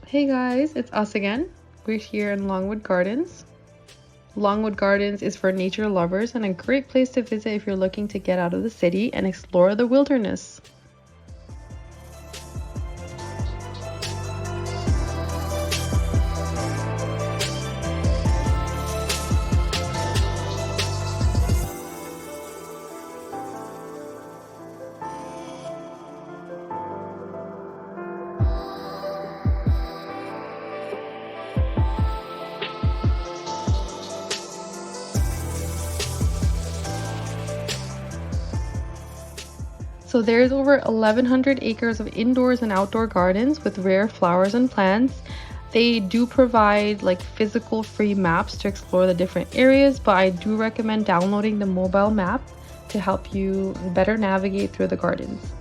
Hey guys, it's us again. We're here in Longwood Gardens. Longwood Gardens is for nature lovers and a great place to visit if you're looking to get out of the city and explore the wilderness. So there's over 1,100 acres of indoors and outdoor gardens with rare flowers and plants. They do provide like physical free maps to explore the different areas, but I do recommend downloading the mobile map to help you better navigate through the gardens.